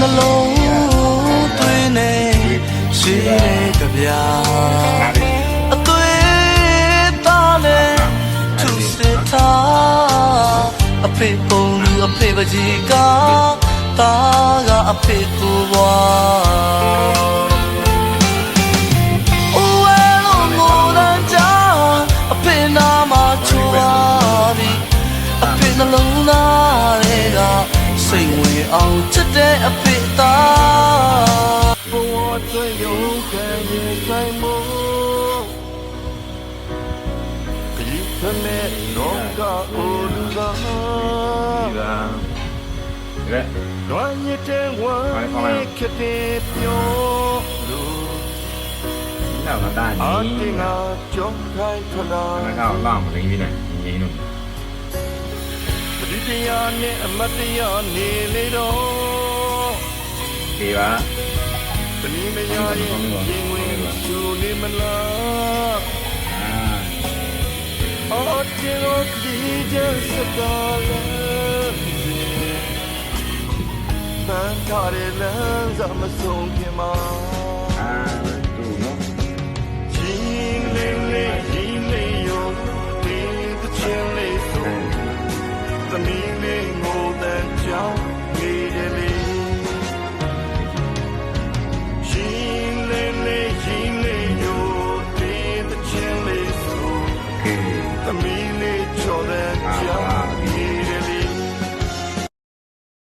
နှလုံးသွင်းနေရှိတဲ့ကြပြအသွေးသားနဲ့သူစစ်ထားအဖေပုံလူအဖေပကြီးကတာကအဖေကိုဘွားနှလုံးသားတွေကစိတ်ဝင်အောင်ချစ်တဲ့အဖေသားဘဝသွေးရုံးခံရဆိုင်မို့ဒီဖမဲတော့ကအိုလူသာဒီတော့ညတဲ့ဝမ်းခက်တဲ့ပြောလို့နောက်တော့တာအတင်းကကြောက်ခိုင်းထလာ ငါကတော့လာမလိမ့်ပြီနဲ့ငင်းလို့ဒီတရားနဲ့အမတ်တရားနေလေတော့ဒီပါတနည်းမရရင်ရင်ဝင်သူနေမလားအော်ဒီလိုဒီကျစတာလေဘန်ထားတဲ့လမ်းစမဆုံးခင်မှာ